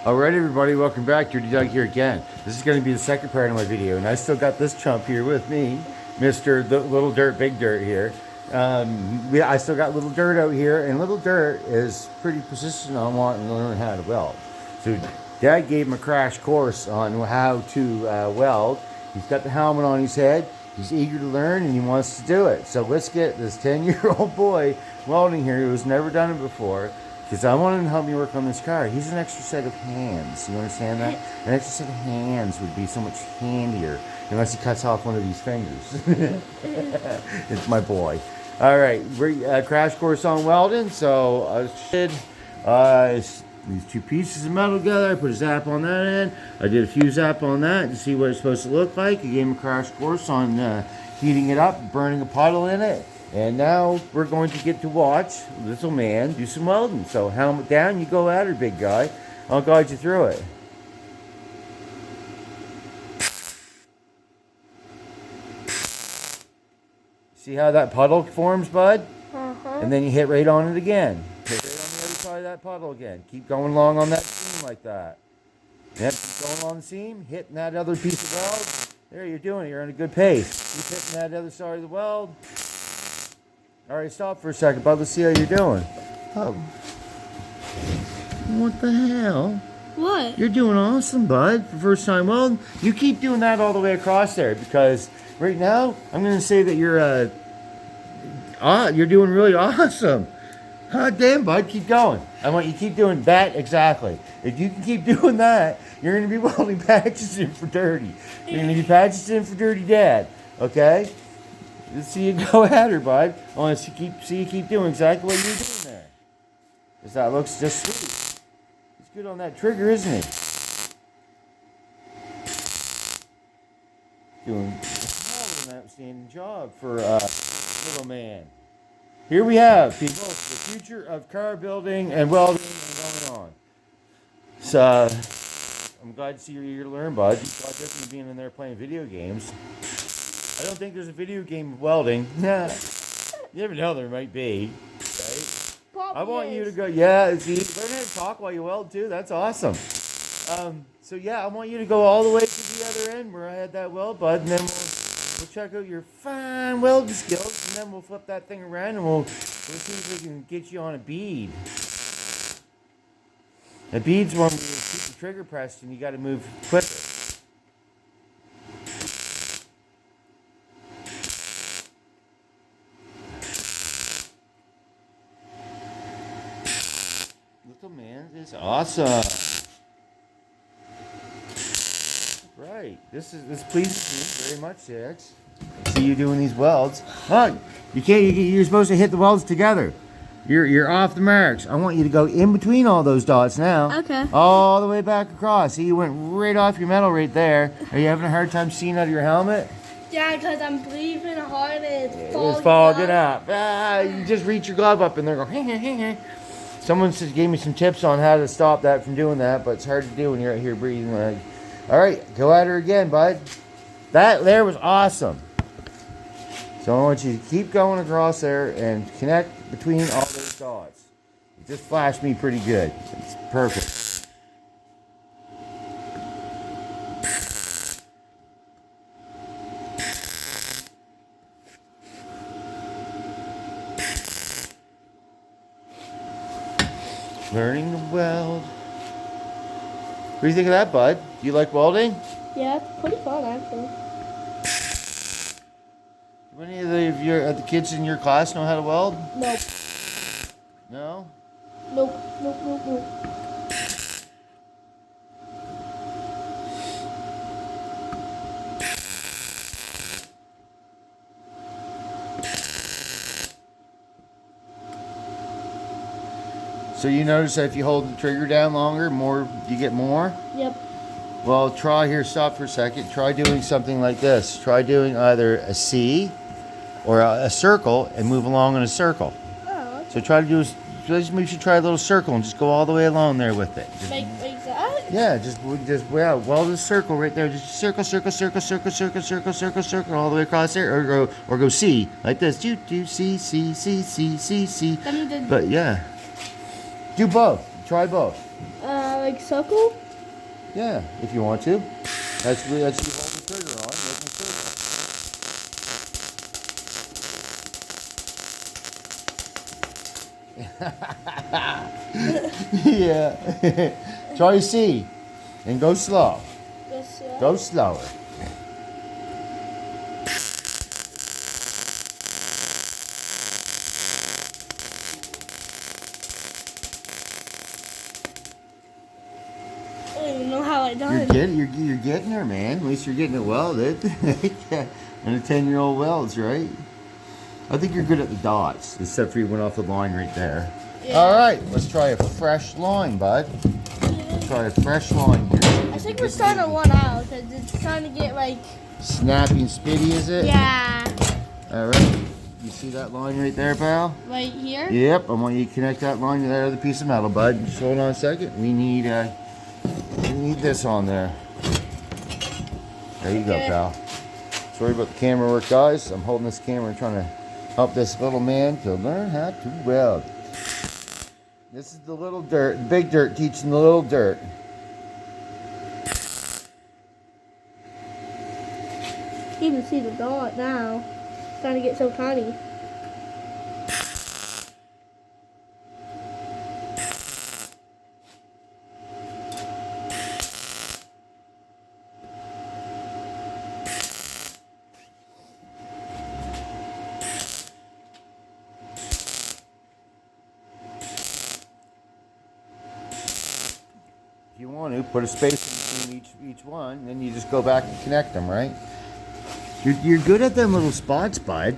Alright everybody, welcome back. Dirty Doug here again. This is going to be the second part of my video, and I still got this chump here with me, Mr. The Little Dirt, Big Dirt here. I still got Little Dirt out here, and Little Dirt is pretty persistent on wanting to learn how to weld. So Dad gave him a crash course on how to weld. He's got the helmet on his head. He's eager to learn, and he wants to do it. So let's get this 10-year-old boy welding here who's never done it before. Because I want him to help me work on this car. He's an extra set of hands. You understand that? An extra set of hands would be so much handier. Unless he cuts off one of these fingers. It's my boy. Alright, we're crash course on welding. So I these two pieces of metal together. I put a zap on that end. I did a few zap on that to see what it's supposed to look like. I gave him a crash course on heating it up, burning a puddle in it. And now we're going to get to watch little man do some welding. So helmet down, you go at her, big guy. I'll guide you through it. See how that puddle forms, bud? And then you hit right on it again. Hit right on the other side of that puddle again. Keep going along on that seam like that. Yep, keep going on the seam, hitting that other piece of weld. There, you're doing it. You're on a good pace. Keep hitting that other side of the weld. Alright, stop for a second, bud. Let's see how you're doing. Oh. What the hell? What? You're doing awesome, bud, for first time welding. You keep doing that all the way across there, because right now, I'm going to say that you're doing really awesome. God damn, bud, keep going. I want you to keep doing that exactly. If you can keep doing that, you're going to be welding patches in for Dirty. You're going to be patches in for Dirty Dad, okay? Let's see you go at her, bud. I want to see you keep doing exactly what you're doing there. Because that looks just sweet. He's good on that trigger, isn't he? Doing an outstanding job for little man. Here we have, people, the future of car building and welding and going on. So, I'm glad to see you're eager to learn, bud. You thought this from being in there playing video games. I don't think there's a video game of welding. Nah. You never know, there might be. Right? I want you to go, yeah, see, learn how to talk while you weld too. That's awesome. So yeah, I want you to go all the way to the other end where I had that weld, bud, and then we'll check out your fine welding skills, and then we'll flip that thing around and we'll see if we can get you on a bead. A bead's one where you keep the trigger pressed and you got to move quicker. Little man is awesome. Right. This pleases me very much, Six. See you doing these welds. Oh, you can't. You're supposed to hit the welds together. You're off the marks. I want you to go in between all those dots now. Okay. All the way back across. See, you went right off your metal right there. Are you having a hard time seeing out of your helmet? Yeah, because I'm breathing hard and It's fogging up. You just reach your glove up and they're going. Someone gave me some tips on how to stop that from doing that, but it's hard to do when you're out here breathing. All right, go at her again, bud. That there was awesome. So I want you to keep going across there and connect between all those dots. It just flashed me pretty good. It's perfect. Learning to weld. What do you think of that, bud? Do you like welding? Yeah, it's pretty fun, actually. Do any of the kids in your class know how to weld? Nope. No? Nope. So you notice that if you hold the trigger down longer, you get more? Yep. Well, try here, stop for a second. Try doing something like this. Try doing either a C or a circle and move along in a circle. Oh, okay. So try to do, we should try a little circle and just go all the way along there with it. Just, Like that? yeah, just weld a circle right there. Just circle, all the way across there. Or go C, like this. Do, C, C, C, C, C, C. But yeah. Do both. Try both. like circle? Yeah, if you want to. That's you hold the trigger on, make me circle. Yeah. Try C and go slow. Go slower. I don't even know how I done it. You're getting there, man. At least you're getting it welded. And a 10-year-old welds, right? I think you're good at the dots, except for you went off the line right there. Yeah. All right, let's try a fresh line, bud. Let's try a fresh line here. I think we're starting to run out because it's starting to get like. Snappy and spitty, is it? Yeah. All right. You see that line right there, pal? Right here? Yep. I want you to connect that line to that other piece of metal, bud. Just hold on a second. We need this on there. There you go, Okay. pal. Sorry about the camera work, guys. I'm holding this camera and trying to help this little man to learn how to weld. This is the little dirt, big dirt teaching the little dirt. You can see the dot now. It's starting to get so tiny. If you want to, put a space in between each one, then you just go back and connect them, right? You're good at them little spots, bud.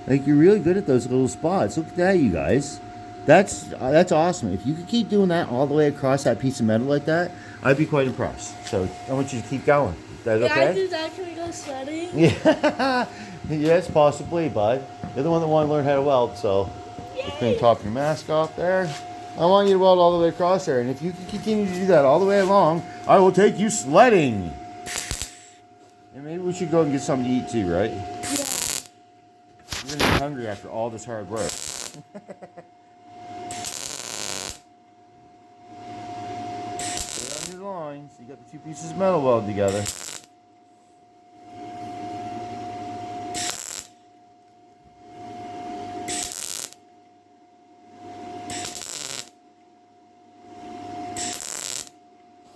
Like, you're really good at those little spots. Look at that, you guys. That's awesome. If you could keep doing that all the way across that piece of metal like that, I'd be quite impressed. So I want you to keep going. Is that okay? Can I do that? Can we go sledding? Yeah. Yes, possibly, bud. You're the one that want to learn how to weld, so just gonna top your mask off there. I want you to weld all the way across there, and if you can continue to do that all the way along, I will take you sledding. And maybe we should go and get something to eat too, right? Yeah. You're gonna be hungry after all this hard work. Put it on your line, so you got the two pieces of metal welded together.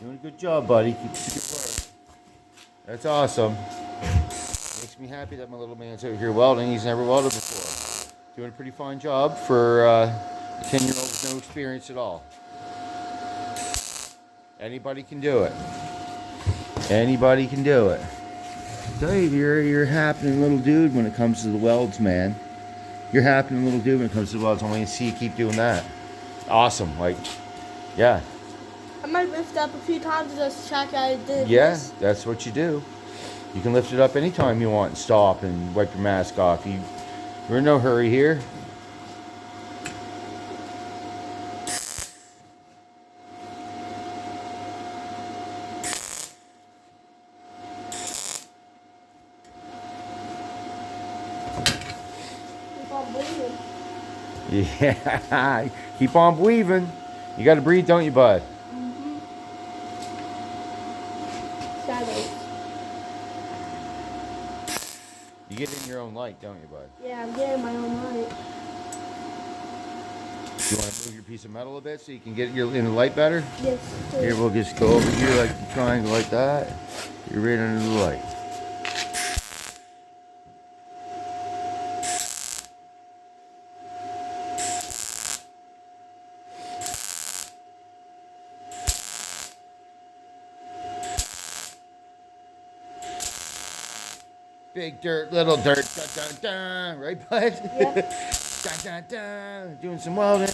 Doing a good job, buddy. Keep up the good work. That's awesome. Makes me happy that my little man's out here welding. He's never welded before. Doing a pretty fine job for a 10-year-old with no experience at all. Anybody can do it. Anybody can do it. Dave, you're a happening little dude when it comes to the welds, man. You're a happening little dude when it comes to the welds. I want you to see you keep doing that. Awesome. Like, yeah. I might lift up a few times to just check I did. Yeah, this. that's what you do. You can lift it up anytime you want and stop and wipe your mask off. We're in no hurry here. Keep on breathing. Yeah, keep on weaving. You got to breathe, don't you, bud? Shadows. You get in your own light, don't you, bud? Yeah, I'm getting my own light. You want to move your piece of metal a bit so you can get in the light better? Yes. Please. Here, we'll just go over here like the triangle like that. You're right under the light. Big dirt, little dirt, dun, dun, dun. Right, bud? Yep. Dun, dun, dun. Doing some welding.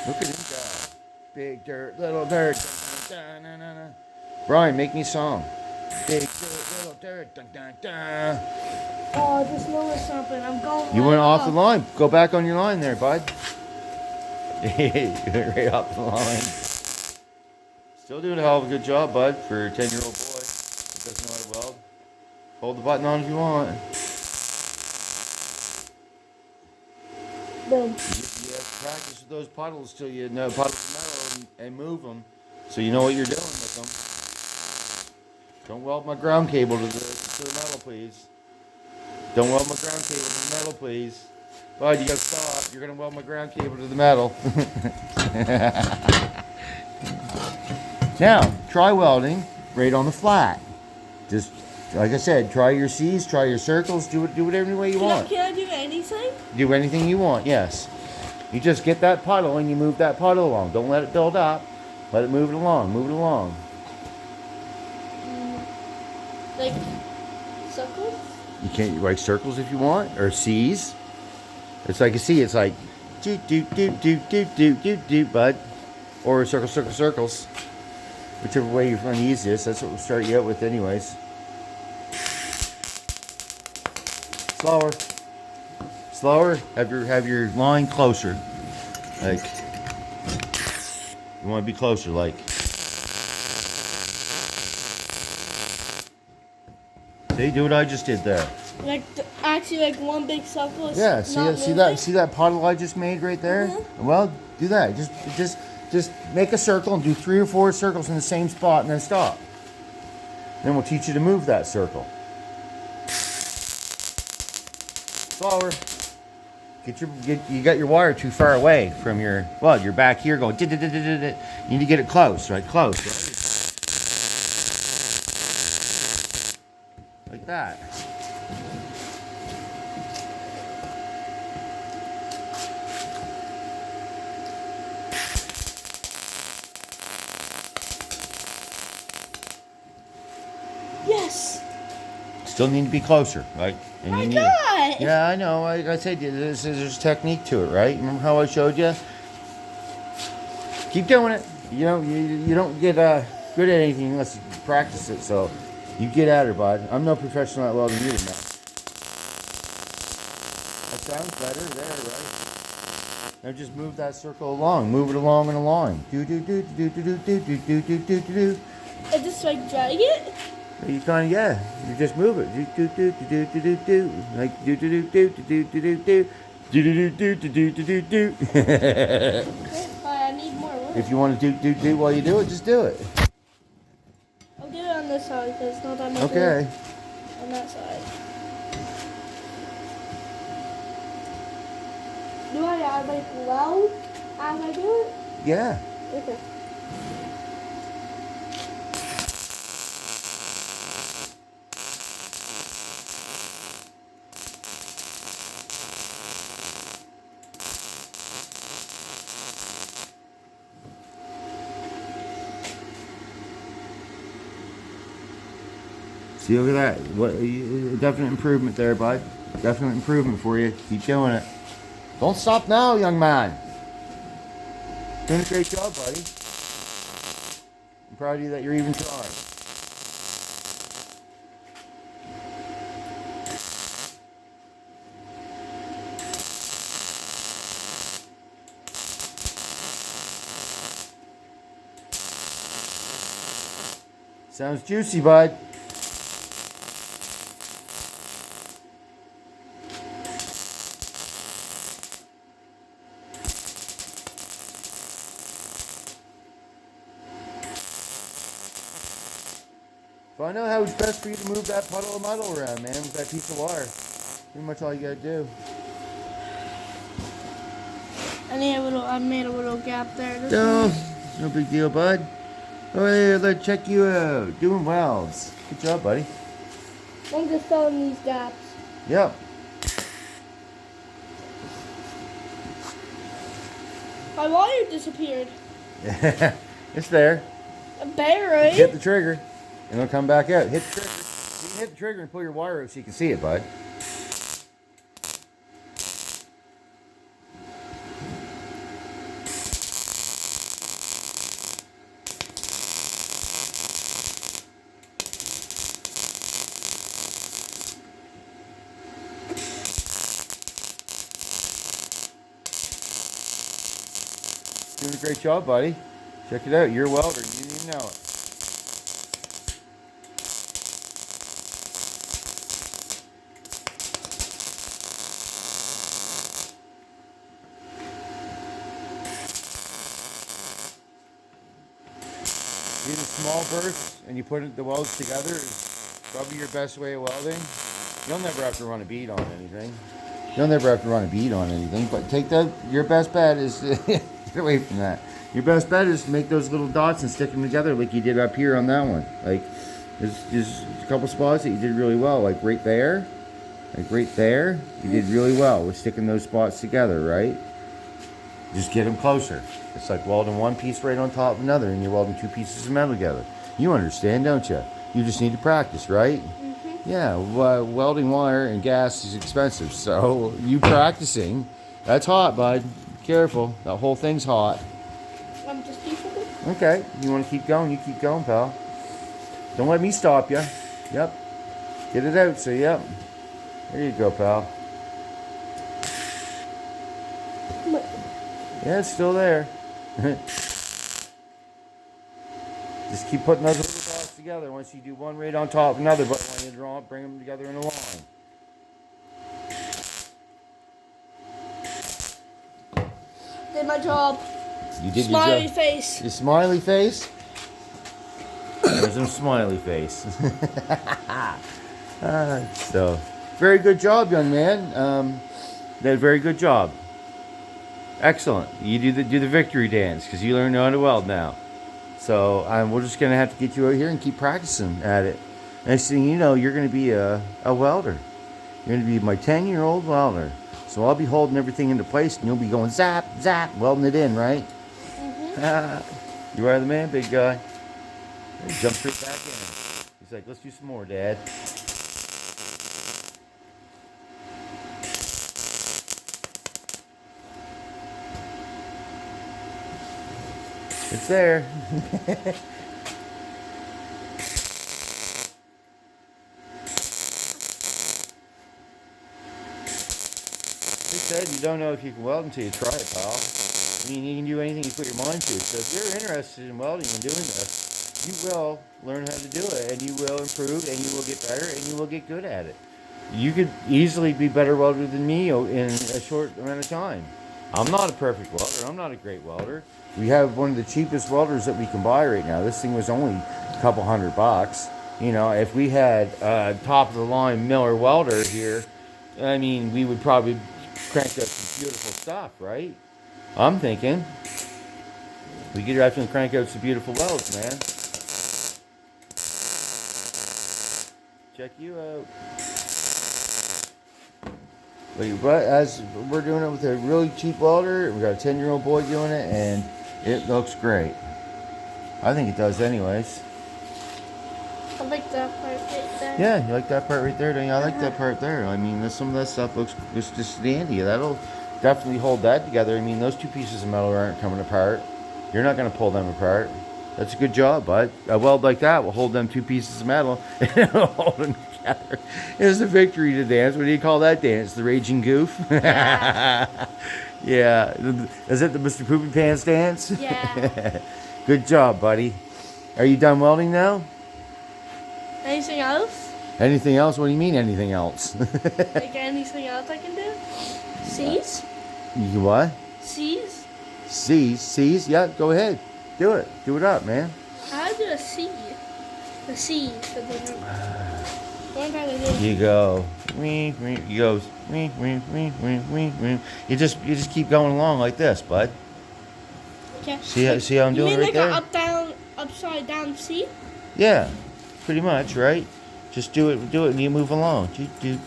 Look at him go. Big dirt, little dirt, dun, dun, dun, dun, dun. Brian, make me a song. Big dirt, little dirt, dun, dun, dun. Oh, I just noticed something. I'm going. You right went off the line. Go back on your line there, bud. You went right off the line. Still doing a hell of a good job, bud, for a 10-year-old boy who doesn't know how to weld. Hold the button on if you want. Boom. You have to practice with those puddles till you know puddles of metal and move them so you know what you're doing with them. Don't weld my ground cable to the metal, please. Don't weld my ground cable to the metal, please. Bud, you gotta stop. You're gonna weld my ground cable to the metal. Now, try welding right on the flat. Just, like I said, try your C's, try your circles, do whatever way you want. Can I do anything? Do anything you want, yes. You just get that puddle and you move that puddle along. Don't let it build up. Let it move it along, move it along. Like circles? You can't write circles if you want, or C's. It's like a C, it's like do, bud. Or circles. Whichever way you find the easiest, that's what we'll start you out with anyways. Slower. Have your line closer. Like you want to be closer, like. See, do what I just did there. Like actually, like one big circle. Is Yeah, not see moving? that puddle I just made right there? Mm-hmm. Well, do that. Just make a circle and do 3 or 4 circles in the same spot and then stop. Then we'll teach you to move that circle. Slower. You got your wire too far away from your, well, you're back here going, you need to get it close, right? Close, right? Like that. Yes. Still need to be closer, right? And I you got. Yeah, I know. I said there's a technique to it, right? Remember how I showed you? Keep doing it. You know, you don't get good at anything unless you practice it. So you get at her, bud. I'm no professional at welding either, man. That sounds better there, right? Now just move that circle along. Move it along and along. Do. I just like drag it. You kind of, yeah. You just move it. Like I need more wood. If you want to do while you do it, just do it. I'll do it on this side because it's not that much Okay. wood on that side. Do I add like weld as I do it? Yeah. Okay. See, look at that. What definite improvement there, bud. Definite improvement for you. Keep doing it. Don't stop now, young man. Doing a great job, buddy. I'm proud of you that you're even trying. Sounds juicy, bud. Find out how it's best for you to move that puddle of metal around, man, with that piece of wire. Pretty much all you gotta do. I made a little gap there. No big deal, bud. Oh, there, let's check you out. Doing welds. Good job, buddy. I'm just filling these gaps. Yep. My wire disappeared. It's there. Buried. Hit the trigger, and it'll come back out. Hit the trigger. You can hit the trigger and pull your wire out so you can see it, bud. Doing a great job, buddy. Check it out. You're a welder. You didn't even know it. do the small bursts and you put the welds together is probably your best way of welding. You'll never have to run a bead on anything. You'll never have to run a bead on anything, but take that, your best bet is, get away from that. Your best bet is to make those little dots and stick them together like you did up here on that one. Like, there's a couple spots that you did really well, like right there. Like right there, you did really well with sticking those spots together, right? Just get them closer. It's like welding one piece right on top of another and you're welding two pieces of metal together. You understand, don't you? You just need to practice, right? Yeah, welding wire and gas is expensive, so you practicing. That's hot, bud. Be careful. That whole thing's hot. I'm just keep it. Okay, you want to keep going? You keep going, pal. Don't let me stop you. Yep. Get it out, so yep. There you go, pal. Yeah, it's still there. Just keep putting those little dots together. Once you do one right on top of another, but when you draw, bring them together in a line. Did my job. You did Smiley your job. face. Your smiley face? There's some smiley face. So, very good job, young man. Did a very good job. Excellent. You do the victory dance because you learn how to weld now. So we're just gonna have to get you out here and keep practicing at it. Next thing you know, you're gonna be a welder. You're gonna be my 10-year-old welder. So I'll be holding everything into place, and you'll be going zap zap, welding it in, right? You are the man, big guy. He jumped straight back in. He's like, let's do some more, Dad. It's there. They said you don't know if you can weld until you try it, pal. I mean, you can do anything you put your mind to. So if you're interested in welding and doing this, you will learn how to do it, and you will improve, and you will get better, and you will get good at it. You could easily be better welder than me in a short amount of time. I'm not a perfect welder. I'm not a great welder. We have one of the cheapest welders that we can buy right now. This thing was only a couple $100. You know, if we had top of the line Miller welder here, I mean, we would probably crank out some beautiful stuff, right? I'm thinking we could definitely crank out some beautiful welds, man. Check you out. But as we're doing it with a really cheap welder, we got a 10-year-old boy doing it, and it looks great. I think it does anyways. I like that part right there. Yeah, you like that part right there, don't you? I like that part there. I mean, some of that stuff looks just dandy. That'll definitely hold that together. I mean, those two pieces of metal aren't coming apart. You're not going to pull them apart. That's a good job, bud. A weld like that will hold them two pieces of metal and it'll hold them together. It's a victory to dance. What do you call that dance? The raging goof? Yeah. Yeah. Is it the Mr. Poopy Pants dance? Yeah. Good job, buddy. Are you done welding now? Anything else? Anything else? What do you mean anything else? Like anything else I can do? C's? You what? C's? C's? Yeah, go ahead. Do it. Do it up, man. How do I do a C? The C's. What am I gonna do? You go. You go. You just keep going along like this, bud. Okay. See how I'm doing you mean right like there? an up down upside down C? Yeah, pretty much, right? Just do it, and you move along. Do.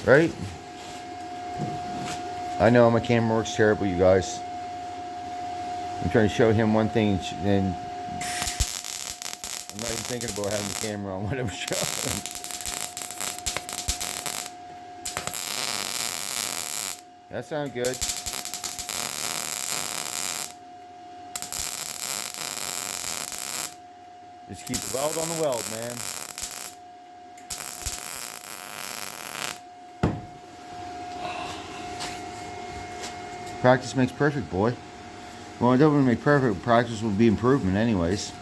Right? I know my camera works terrible, you guys. I'm trying to show him one thing, and I'm not even thinking about having the camera on when I'm showing. That sounds good. Just keep the weld on the weld, man. Practice makes perfect, boy. Well, it doesn't make perfect. Practice will be improvement anyways.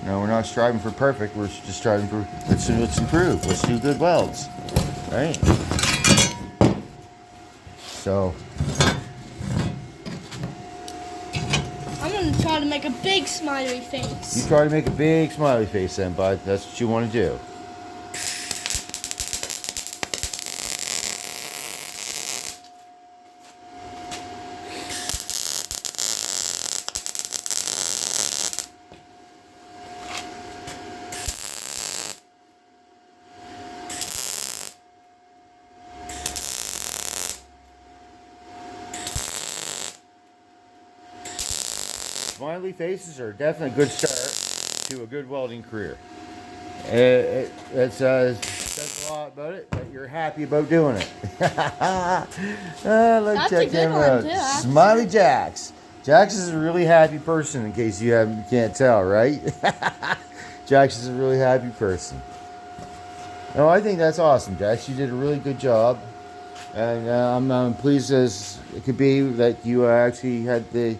You know, we're not striving for perfect. We're just striving for, let's improve. Let's do good welds. Right? So. I'm gonna try to make make a big smiley You face. try to make a big smiley face then, bud. That's what you want to do. Smiley faces are definitely a good start to a good welding career. It says a lot about it, but you're happy about doing it. That's a good one, too, actually. Smiley Jax. Jax is a really happy person, in case you can't tell, right? Jax is a really happy person. No, I think that's awesome, Jax. You did a really good job. And I'm pleased as it could be that you actually had the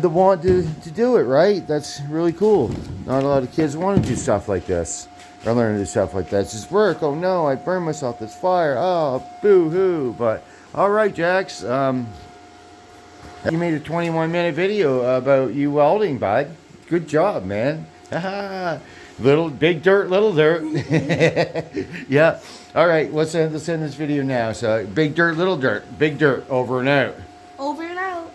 want to do it, right? That's really cool. Not a lot of kids want to do stuff like this. Or learn to do stuff like that. It's just work. Oh no, I burned myself. This fire. Oh, boo-hoo. But, alright, Jax. You made a 21-minute video about you welding, bud. Good job, man. Big dirt, little dirt. Yeah. Alright, let's end this video now. So, big dirt, little dirt. Big dirt, over and out. Over and out.